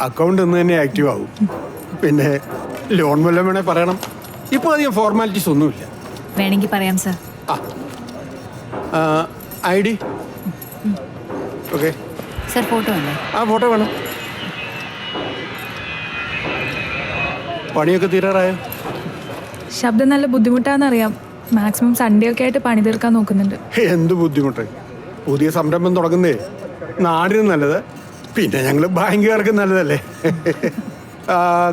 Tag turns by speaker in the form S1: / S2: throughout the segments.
S1: Account ഇന്ന് തന്നെ active ആവും. പിന്നെ ലോൺ വല്ലതും വേണേൽ പറയണം. ഇപ്പോൾ അധികം ഫോർമാലിറ്റീസ് ഒന്നുമില്ല.
S2: വേണമെങ്കിൽ പറയാം sir.
S1: ID okay
S2: sir photo അല്ലേ?
S1: ഫോട്ടോ വേണം. പണിയൊക്കെ തീരാറായോ?
S3: ശബ്ദം നല്ല ബുദ്ധിമുട്ടാണെന്നറിയാം. മാക്സിമം സൺഡേ ഒക്കെ ആയിട്ട് പണി തീർക്കാൻ നോക്കുന്നുണ്ട്.
S1: എന്ത് ബുദ്ധിമുട്ട്. പുതിയ സംരംഭം തുടങ്ങുന്നേ നാടിനും നല്ലത്, പിന്നെ ഞങ്ങൾ ബാങ്കുകാർക്ക് നല്ലതല്ലേ.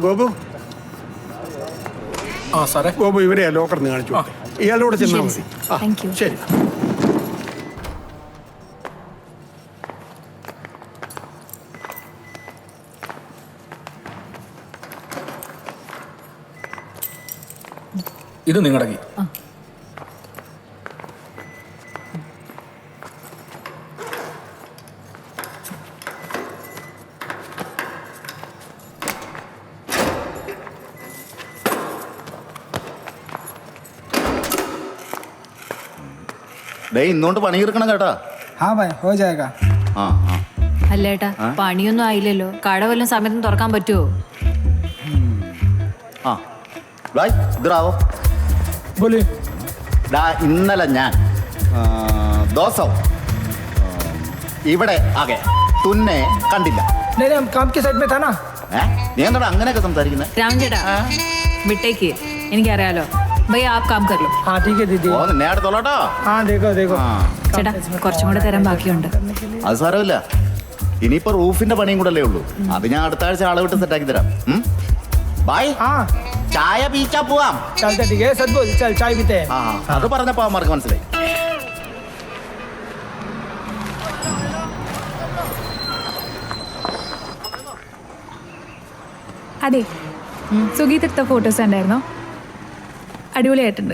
S1: ഗോപു
S4: സാറേ,
S1: ഗോപു ഇവരെ ലോക്കറിന് കാണിച്ചു. ഇയാളോട് ചെന്നാൽ മതി.
S2: Thank you.
S1: ശരി.
S4: ഇത് നിങ്ങളുടെ കീ.
S5: ഇന്നോണ്ട് പണി തീർക്കണം കേട്ടാ.
S6: हाँ भाई हो जाएगा.
S5: ആ ആ
S2: അല്ലേട്ടാ, പണിയൊന്നും ആയില്ലല്ലോ. കട വല്ലതും സമയത്തിന് തുറക്കാൻ പറ്റുമോ?
S5: ആ ഭായ് ഇതാവോ.
S6: बोलिए.
S5: ഇന്നലെ ഞാൻ ദിവസം ഇവിടെ ആകെ തുന്നെ കണ്ടില്ല.
S6: नहीं नहीं हम काम की साइड में था ना.
S5: നീ എന്താ അങ്ങനെയൊക്കെ സംസാരിക്കുന്നത്?
S2: രാം ചേട്ടാ വിട്ടേക്ക്, എനിക്കറിയാലോ. ഭയ്യ ആപ്പ് കാം കർ ലോ.
S6: हाँ ठीक है दीदी.
S5: ഓ നിന്നെ അടുത്തോളട്ടോ.
S6: हाँ देखो देखो.
S2: ചേട്ടാ കുറച്ചും കൂടെ തരാൻ ബാക്കിയുണ്ട്.
S5: അത് സാരമില്ല, ഇനിയിപ്പോ റൂഫിന്റെ പണിയും കൂടെ അല്ലേ ഉള്ളൂ. അത് ഞാൻ അടുത്ത ആഴ്ച ആളെ വിട്ട് സെറ്റാക്കി തരാം. ബായ്.
S6: हाँ
S5: ചായ പീച്ചാ പോവാം.
S6: चलते ठीक है. सच बोल चल चाय पीते हैं.
S5: ആ അത് പറഞ്ഞപ്പോ അവന്മാർക്ക് മനസ്സിലായി.
S3: അതെ, സുഗീത് എടുത്ത ഫോട്ടോസ് ഉണ്ടായിരുന്നോ? അടിപൊളിയായിട്ടുണ്ട്.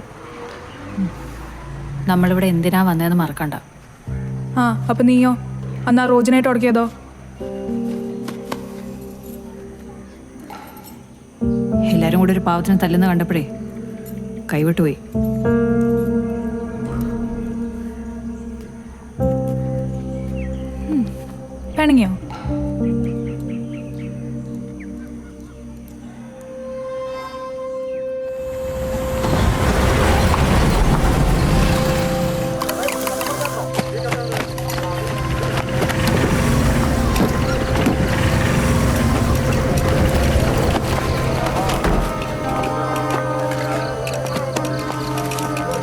S2: നമ്മളിവിടെ എന്തിനാ വന്നതെന്ന് മറക്കണ്ട.
S3: ആ അപ്പൊ നീയോ അന്നാ റോജിനായിട്ട് ഉടക്കിയതോ?
S2: എല്ലാരും കൂടെ ഒരു പാവത്തിന് തല്ലുന്ന കണ്ടപ്പോഴേ കൈവിട്ടുപോയി.
S3: പിണങ്ങിയോ?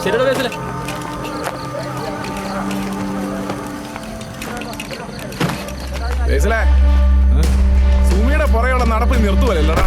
S4: ശരിയുടെ ബേസിലെ
S7: സുമിയുടെ പുറകെയുള്ള നടപ്പ് നിർത്തുവല്ലടാ.